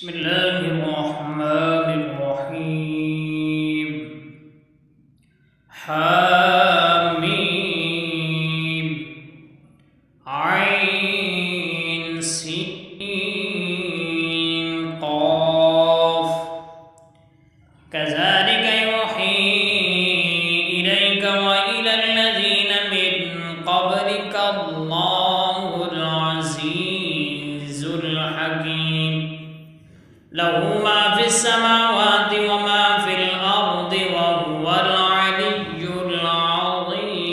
بسم الله الرحمن الرحيم. حاميم عين سين قاف كذلك يوحي إليك وإلى الذين من قبلك الله العزيز الحكيم له ما في السماوات وما في الأرض وهو العلي العظيم.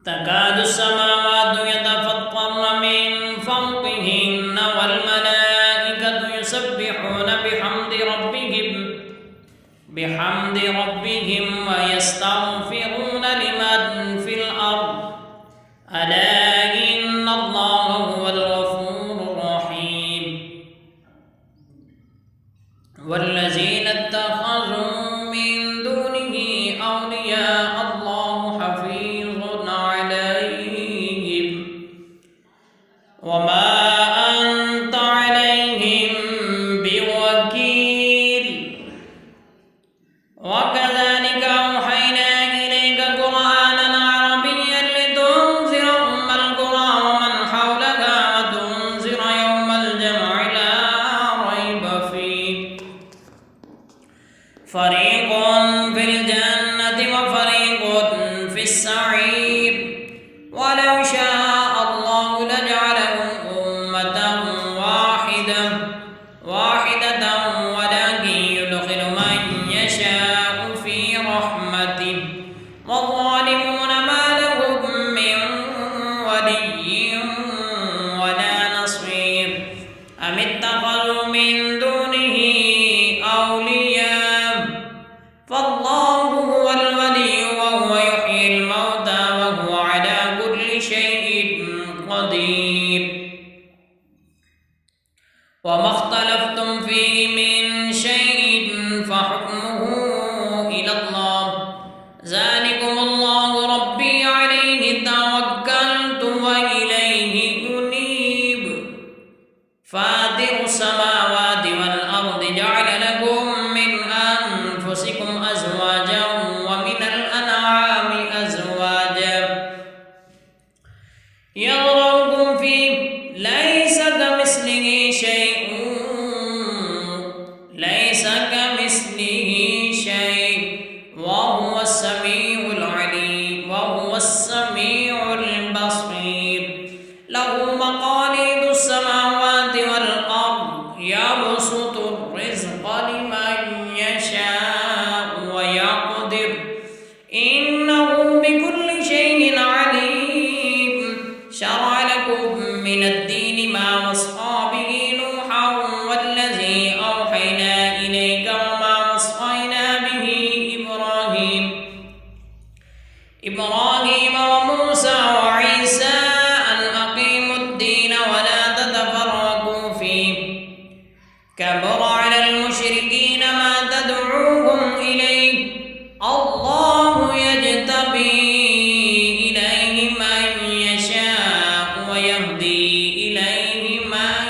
تكاد السماوات يتفطرن من فوقهن والملائكة يسبحون بحمد ربهم ويستغفرون لمن في الأرض ألا إن الله هو الغفور الرحيم. والذين اتخذوا من دونه أولياء الله حفيظ عليهم وما أنت عليهم بوكيل. وكذلك أوحينا إليك قرآنا عربيا لتنذر أم القرى ومن حولها وتنذر يوم الجمع لا ريب فيه فريق في الجنة وفريق في السعير. ولو شاء الله لجعلهم أمة واحدة ولكن يدخل من يشاء في رحمته والظالمون ما لهم من ولي ولا نصير. أم اتخذوا من دونه أولياء فالله هو الولي وهو يحيي الموتى وهو على كل شيء قدير. وما اختلفتم فيه من شيء فحكمه إلى الله ذلكم الله ربي عليه توكلت وإليه أنيب. فاطر السماوات والأرض جعل لكم من أنفسكم أزواجا ومن الأنعام أزواجا يذرؤكم فيه ليس كمثله شيء وهو السميع العليم وهو السميع البصير. له مقاليد السماوات والأرض يبسط الرزق لمن يشاء ويقدر إنه بكل شيء عليم. شرع لكم من الدين ما وصى به نوحا والذي أوحينا إليك وما وصينا به إبراهيم وموسى وعيسى أن أقيموا الدين ولا تتفرقوا فيه كبر على المشركين ما تدعوهم إليه الله يجتبي إليه من يشاء ويهدي إليه من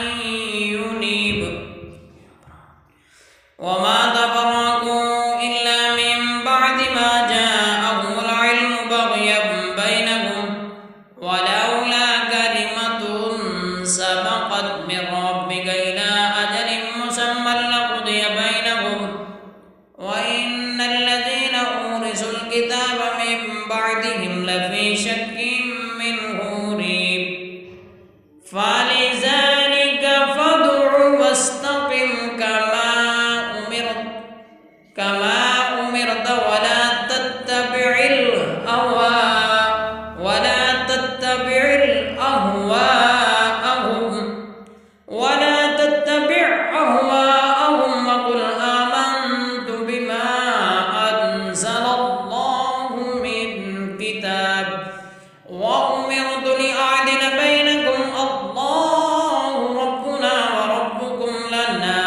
ينيب. وما تفرقوا إلا من بعد ما جاءهم العلم بغيا بينهم ولولا كلمة سبقت من ربك إلى أجل مسمى لقضي بينهم وإن الذين أورثوا الكتاب من بعدهم لفي شك منه مريب. فلذلك فادع واستقم كما أمرت ولا تتبع أهواءهم وقل آمنت بما أنزل الله من كتاب وأمرت لأعدل بينكم الله ربنا وربكم لنا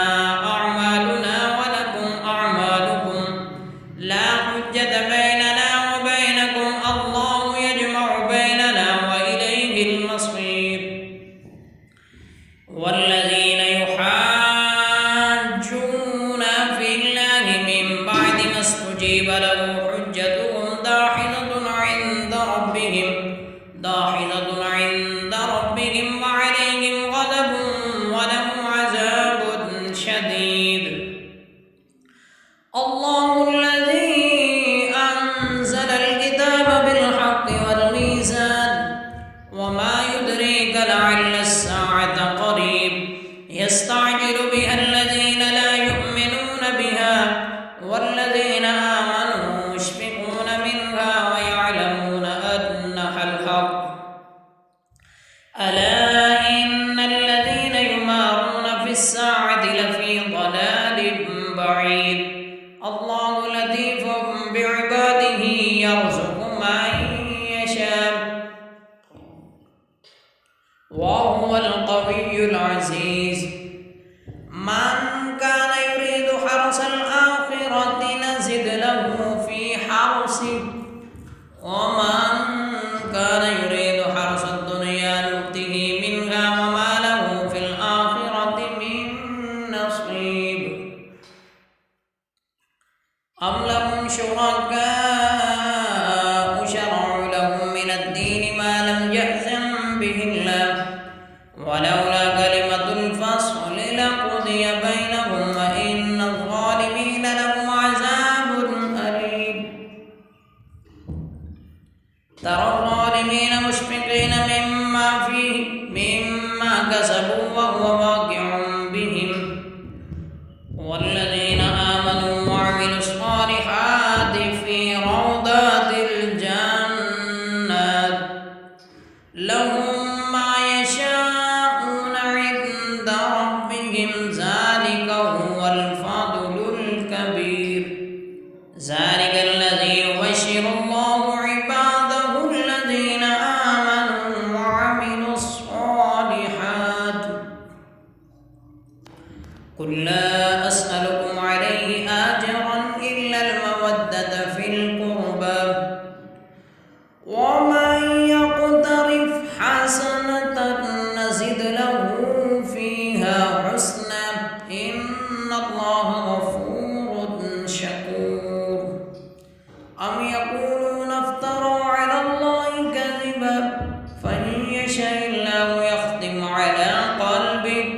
أعمالنا ولكم أعمالكم لا حجة بيننا وبينكم الله يجمع بيننا وإليه المصير. والذين الذين يحاجون في الله من بعد ما استجيب له حجتهم داحضة عند ربهم وعليهم غضب ولهم عذاب شديد. الله الذي أنزل الكتاب بالحق والميزان وما يدريك لعل الساعة قريب يستعجل بها الذين لا يؤمنون بها والذين آمنوا مشفقون منها ويعلمون أنها الحق. ألا إن الذين يمارون في الساعة لفي ضلال بعيد. الله لطيف بعباده يرزق من يشاء وهو القوي العزيز. من كان يريد حرث الآخرة نزد له في حرثه ومن كان يريد حرث الدنيا نؤته منها وما له في الآخرة من نصيب. أم لهم شركاء شرعوا لهم من الدين ما لم يأذن به الله ولولا كلمة الفصل لقضي بينهم وإن الظالمين لهم عذاب أليم. ترى الظالمين مشفقين مما كسبوا وهو واقع بهم والذين آمنوا وعملوا الصالحات في روضات الجنات لهم ما يشاءون عند ربهم ذلك هو الفضل الكبير. ذلك الذي يبشر الله عباده الذين آمنوا وعملوا الصالحات. قل لا أسألكم عليه أجرا إلا المودة في القربى ومن يقترف حسنة نزد له فيها حسنا إن الله غفور شكور. أم يقولون افتروا على الله كذبا فإن يشاء الله يختم على قلبك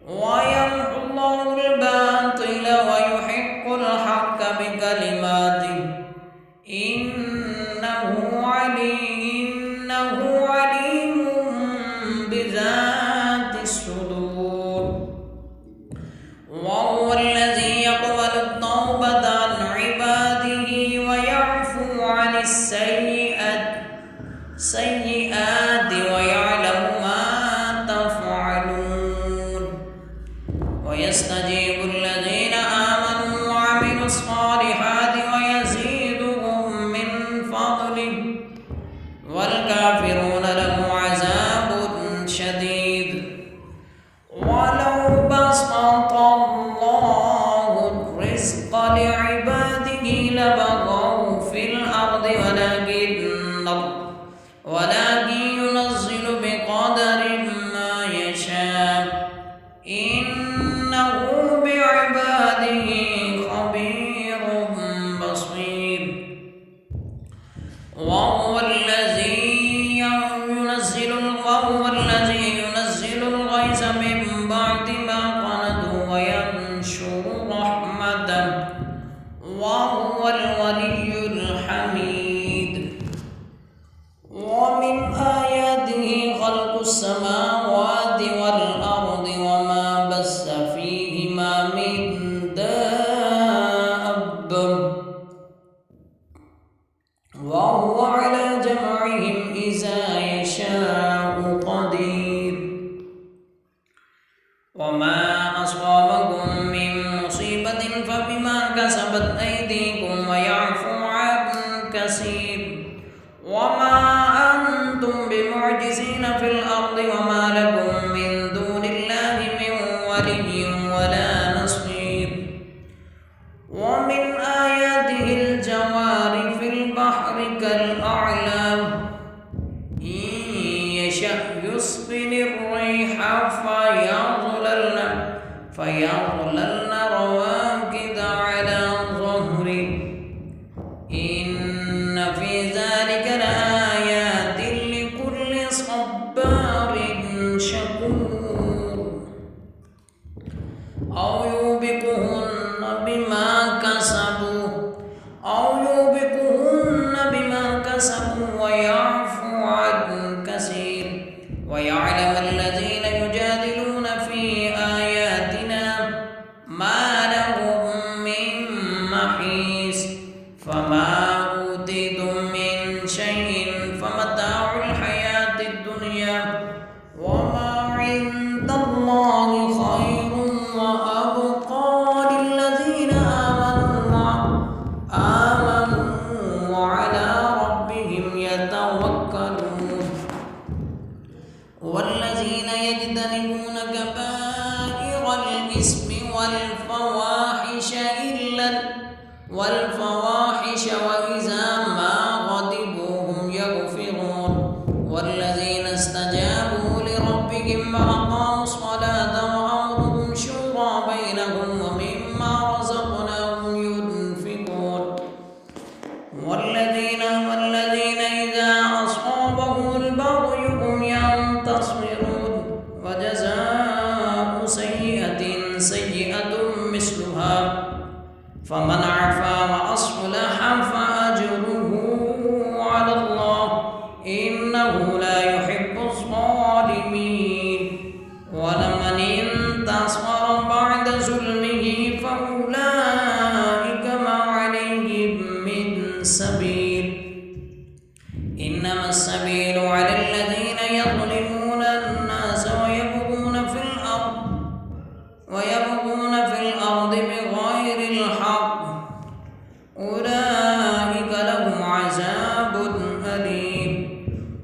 ويمحو الله الباطل ويحق الحق بكلماته إنه عليم بذات الصدور. وهو الذي يقبل التوبة عن عباده ويعفو عن السيئات ويعلم ما تفعلون ويستجيب الذين آمنوا وعملوا الصالحات ويزيدهم من فضله والكافرون لهم عذاب شديد. ولو بسط الله الرزق لعباده لبغوا في الأرض ولكن ينزل بقدر ما يشاء إنه بعباده خبير بصير. وهو الذي ينزل الغيث من بعد ما قنطوا وينشر رحمته وهو الولي الحميد. ومن آياته خلق السماوات والأرض وما بث فيهما من دابة وهو على جمعهم إذا يشاء قدير. وما أصابكم من مصيبة فبما كسبت أيديكم ويعفو عن كثير. وما أنتم بمعجزين في الأرض وما لكم من دون الله من ولي ولا نصير. ومن آياته الجوار في البحر كالأعلام إن يشأ يسكن الريح فيضرب فيظللن رواكد على ظهره إن في ذلك لآيات لكل صبار شكور أو يوبقهن بما كسبوا ويعفو عن كثير ويعلم الذين يجادلون في آياتنا ما لهم من محيص فما أوتيتم من شيء فمتاع الحياة الدنيا وما عند الله خير وأبقى للذين آمنوا وعلى ربهم يتوكلون والذين يجتنبون كبائر الإثم والفواحش وإذا ما غضبوا هم يغفرون والذين استجابوا لربهم وأقاموا الصلاة وأمرهم شورى بينهم ومما رزقناهم ينفقون والذين إذا أصابهم البغي هم ينتصرون وجزاء سيئة مثلها فمن عفا وأصلح فأجره على الله إنه لا يحب الظالمين ولمن انتصر بعد ظلمه فأولئك ما عليهم من سبيل إنما السبيل على الذين يظلمون الناس ويبغون في الأرض بغير الحق أولئك لهم عذاب أليم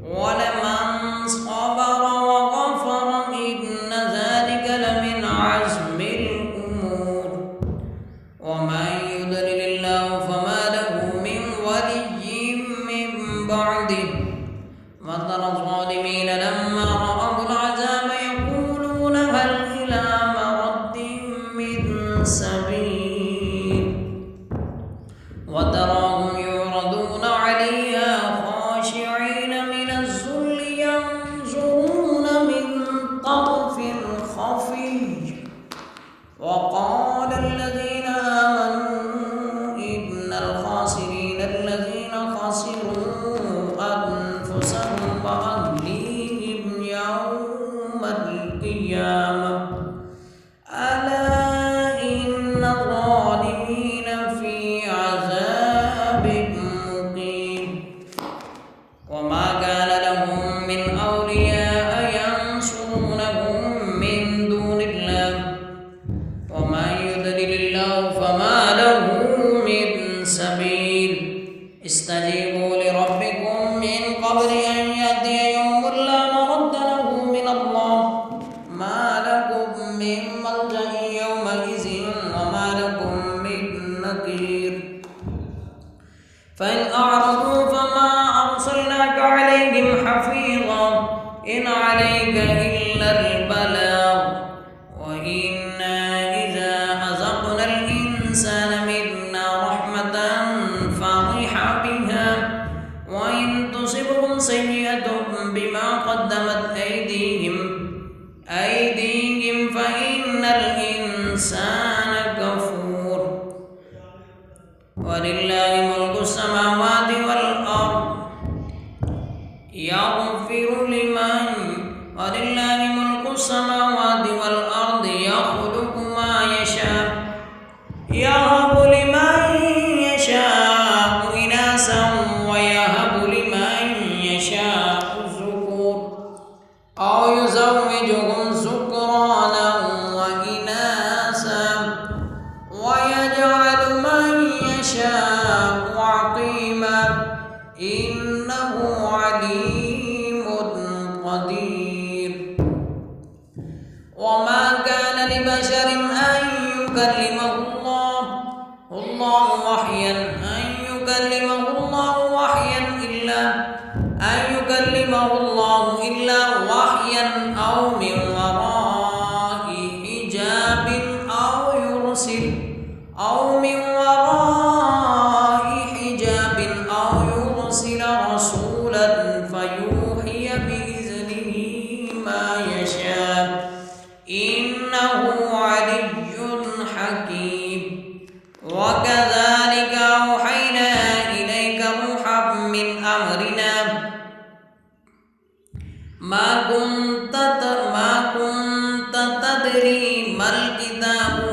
ولمن صبر وغفر إن ذلك لمن عزم الأمور ومن يضلل الله فما له من ولي من بعده وترى الظالمين لما رأوا العذاب يقولون هل إلى مرد من سبيل وتراهم يعرضون عليها خاشعين من الذل ينظرون من طرف خفي وقال الذين آمنوا إن الخاسرين الذين خسروا أنفسهم وأهليهم يوم القيامة ألا إن الظالمين في عذاب مقيم وما كان لهم من أولياء ينصرونهم من دون الله ومن يضلل الله فما له من سبيل استجيبوا لربكم من قبل أن يأتي يوم لا مرد له من الله ما لكم من ملجأ يومئذ وما لكم من نكير فإن أعرضوا فما أرسلناك عليهم حفيظا إن عليك إلا البلاغ وإنا إذا أذقنا الإنسان منا رحمة فرح بها وإن تصبهم سيئة بما قدمت أيديهم فإن الإنسان كفور ولله ملك السماوات والأرض يخلق ما يشاء يهب لمن يشاء إناثا ويهب لمن يشاء الذكور أو يزوجهم ذكرانا وإناثا ويجعل من يشاء عقيما إنه عليم قدير وما كان لبشر أن يكلمه الله إلا وحيا أو من وراء حجاب أدري ما الكتاب